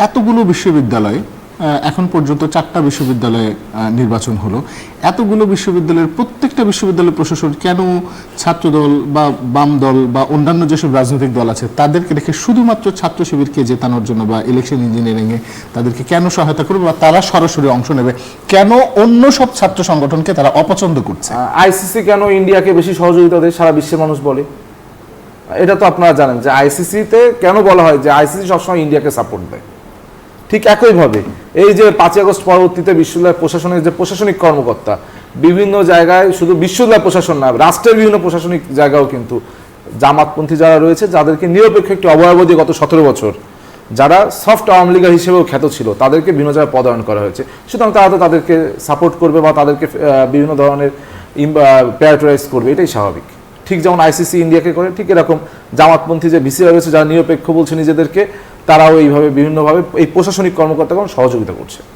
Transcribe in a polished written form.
এতগুলো বিশ্ববিদ্যালয়, এখন পর্যন্ত 4টা বিশ্ববিদ্যালয়ে নির্বাচন হলো, এতগুলো বিশ্ববিদ্যালয়ের প্রত্যেকটা বিশ্ববিদ্যালয় প্রশাসন কেন ছাত্রদল বা বাম দল বা অন্যান্য যেসব রাজনৈতিক দল আছে তাদেরকে রেখে শুধুমাত্র ছাত্র শিবিরকে জেতানোর জন্য বা ইলেকশন ইঞ্জিনিয়ারিংয়ে তাদেরকে কেন সহায়তা করবে বা তারা সরাসরি অংশ নেবে, কেন অন্য সব ছাত্র সংগঠনকে তারা অপছন্দ করছে? আইসিসি কেন ইন্ডিয়াকে বেশি সহযোগিতা দেয় সারা বিশ্বের মানুষ বলে? এটা তো আপনারা জানেন যে আইসিসিতে কেন বলা হয় যে আইসিসি সবসময় ইন্ডিয়াকে সাপোর্ট দেয়। ঠিক একইভাবে এই যে 5ই আগস্ট পরবর্তীতে বিশ্ববিদ্যালয় প্রশাসনের যে প্রশাসনিক কর্মকর্তা বিভিন্ন জায়গায়, শুধু বিশ্ববিদ্যালয় প্রশাসন না, রাষ্ট্রের বিভিন্ন প্রশাসনিক জায়গাও কিন্তু জামাতপন্থী যারা রয়েছে, যাদেরকে নিরপেক্ষ একটি অবয়বধি গত 17 বছর যারা সফট আওয়ামী লীগ হিসেবেও খ্যাত ছিল, তাদেরকে বিভিন্ন জায়গায় পদায়ন করা হয়েছে। সুতরাং তারা তো তাদেরকে সাপোর্ট করবে বা তাদেরকে বিভিন্ন ধরনের প্যারাটোরাইজ করবে, এটাই স্বাভাবিক। ঠিক যেমন আইসিসি ইন্ডিয়াকে করে, ঠিক এরকম জামাতপন্থী যে ভিসিরা রয়েছে যারা নিরপেক্ষ বলছে নিজেদেরকে, তারাও এইভাবে বিভিন্নভাবে এই প্রশাসনিক কর্মকর্তাগণ সহযোগিতা করছে।